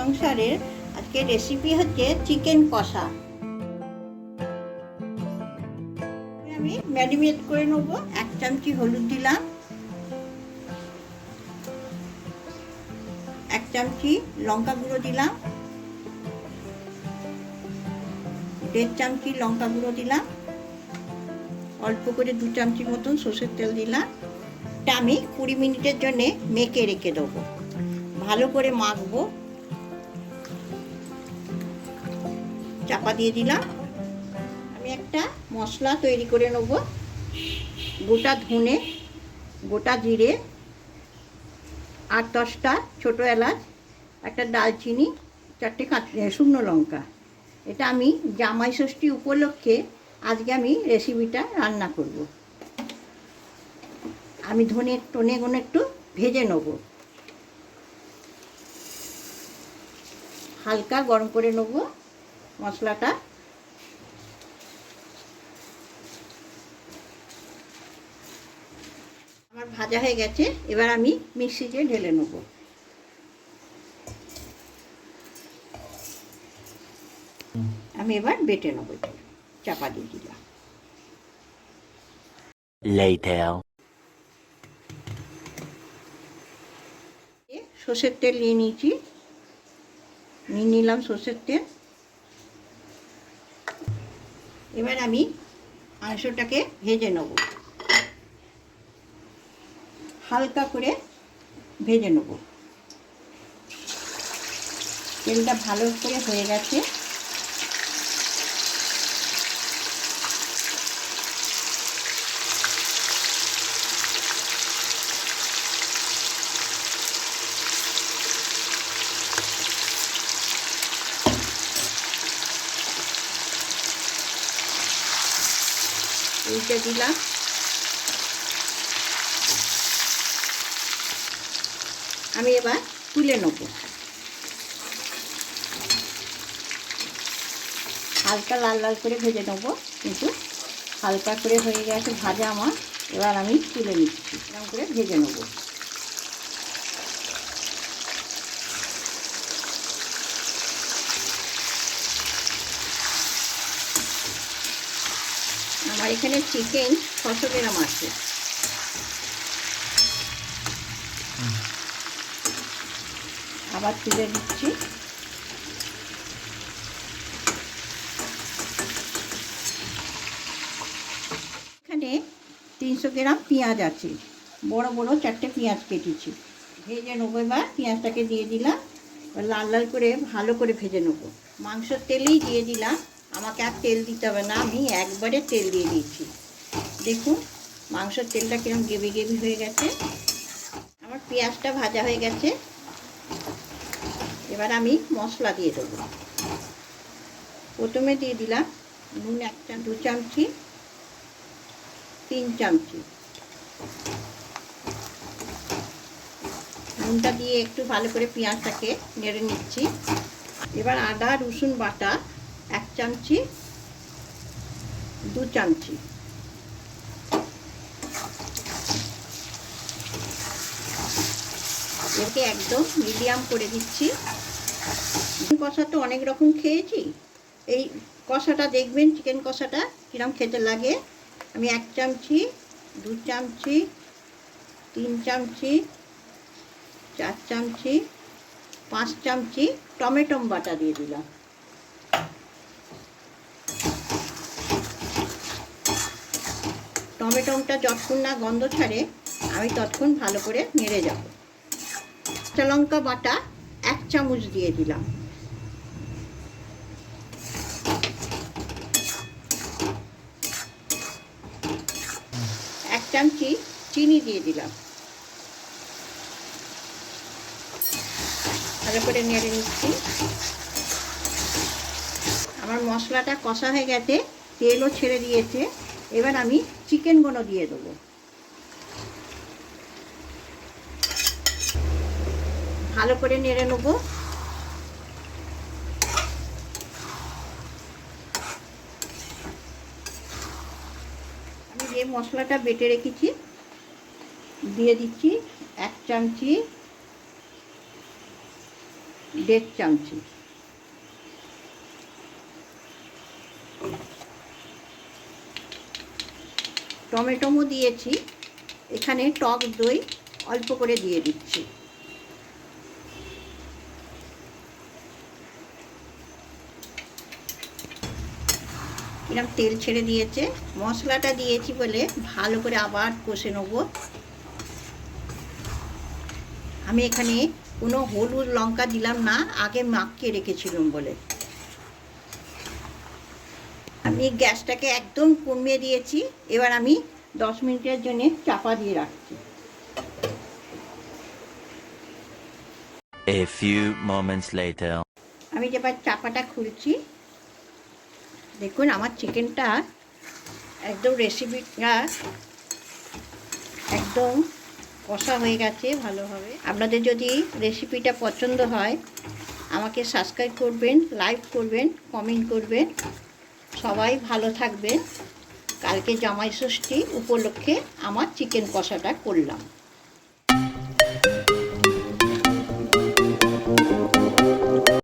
সংসারের আজকে রেসিপি হচ্ছে চিকেন কষা। আমি ম্যারিনেট করে নেবো। 1 চামচি হলুদ দিলাম, 1 চামচি লঙ্কা গুঁড়ো দিলাম, 1.5 চামচি লঙ্কা গুঁড়ো দিলাম, অল্প করে 2 চামচি মতন সর্ষের তেল দিলাম। এটা আমি 20 মিনিটের জন্য মেখে রেখে দেবো। ভালো করে মাখবো। চাপা দিয়ে দিলাম। আমি একটা মশলা তৈরি করে নেব। গোটা ধনে, গোটা জিরে, 8-10টা ছোটো এলাচ, একটা দালচিনি, 4টে শুকনো লঙ্কা। এটা আমি জামাই ষষ্ঠী উপলক্ষে আজকে আমি রেসিপিটা রান্না করব। আমি ধনেগুলো একটু ভেজে নেব, হালকা গরম করে নেব মশলাটা। আমার ভাজা হয়ে গেছে, এবার আমি মিক্সিতে ঢেলে নেব। আমি এবার বেটে নেব। চাপা দিয়ে দিলাম। সর্ষের তেল নিয়ে নিলাম সর্ষের তেল। এবার আমি মাংসটাকে ভেজে নেব, হালকা করে ভেজে নেব। তেলটা ভালো করে হয়ে গেছে। উল্টে দিলাম। আমি এবার তুলে নেব। হালকা লাল লাল করে ভেজে নেব, কিন্তু হালকা করে হয়ে গেছে ভাজা আমার। এবার আমি তুলে নিচ্ছি, এরকম করে ভেজে নেব। আমার এখানে চিকেন 600 গ্রাম আছে। আবার তুলে দিচ্ছি। এখানে 300 গ্রাম পেঁয়াজ আছে, বড় বড় 4টে পেঁয়াজ কেটেছি। ভেজে নেবো। এবার পেঁয়াজটাকে দিয়ে দিলাম, লাল লাল করে ভালো করে ভেজে নেবো। মাংসের তেলেই দিয়ে দিলাম, আমাকে আর তেল দিতে হবে না, আমি একবারে তেল দিয়ে দিয়েছি। দেখুন মাংসের তেলটা কিরকম গেবি গেবি হয়ে গেছে। আমার পেঁয়াজটা ভাজা হয়ে গেছে। এবার আমি মশলা দিয়ে দেবো। প্রথমে দিয়ে দিলাম নুন 2 চামচি, 3 চামচি নুনটা দিয়ে একটু ভালো করে পেঁয়াজটাকে নেড়ে নিচ্ছি। এবার আদা রসুন বাটা 1 চামচি, 2 চামচি। একে একদম মিডিয়াম করে দিচ্ছি। কষা তো অনেক রকম খেয়েছি, এই কষাটা দেখবেন চিকেন কষাটা কিরম খেতে লাগে। আমি 1 চামচি, 2 চামচি, 3 চামচি, 4 চামচি, 5 চামচি টমেটো বাটা দিয়ে দিলাম। টমেটোটা যতক্ষণ না গন্ধ ছাড়ে আমি ততক্ষণ ভালো করে নেড়ে যাব। কাঁচা লঙ্কা বাটা 1 চামচ দিয়ে দিলাম। এক চামচি চিনি দিয়ে দিলাম। ভালো করে নেড়ে নিচ্ছি। আমার মশলাটা কষা হয়ে গেছে, তেলও ছেড়ে দিয়েছে। এবার আমি চিকেনগুলো দিয়ে দেবো। ভালো করে নেড়ে নেব। আমি যে মশলাটা বেটে রেখেছি দিয়ে দিচ্ছি। 1 চামচি 1.5 চামচি। টমেটোও দিয়েছি। এখানে টক দই অল্প করে দিয়ে দিচ্ছি। এরকম তেল ছেড়ে দিয়েছে। মশলাটা দিয়েছি বলে ভালো করে আবার কষে নেব। আমি এখানে কোনো হলুদ লঙ্কা দিলাম না, আগে মাখিয়ে রেখেছিলাম বলে। আমি গ্যাসটাকে একদম কমিয়ে দিয়েছি। এবার আমি 10 মিনিটের জন্য চাপা দিয়ে রাখছি। A few moments later. আমি এবার চাপাটা খুলছি। দেখুন আমার চিকেনটা একদম রেসিপিটা একদম কষা হয়ে গেছে ভালোভাবে। আপনাদের যদি রেসিপিটা পছন্দ হয় আমাকে সাবস্ক্রাইব করবেন, লাইক করবেন, কমেন্ট করবেন। সবাই ভালো থাকবেন। কালকে জামাই ষষ্ঠী উপলক্ষে আমার চিকেন কষাটা করলাম।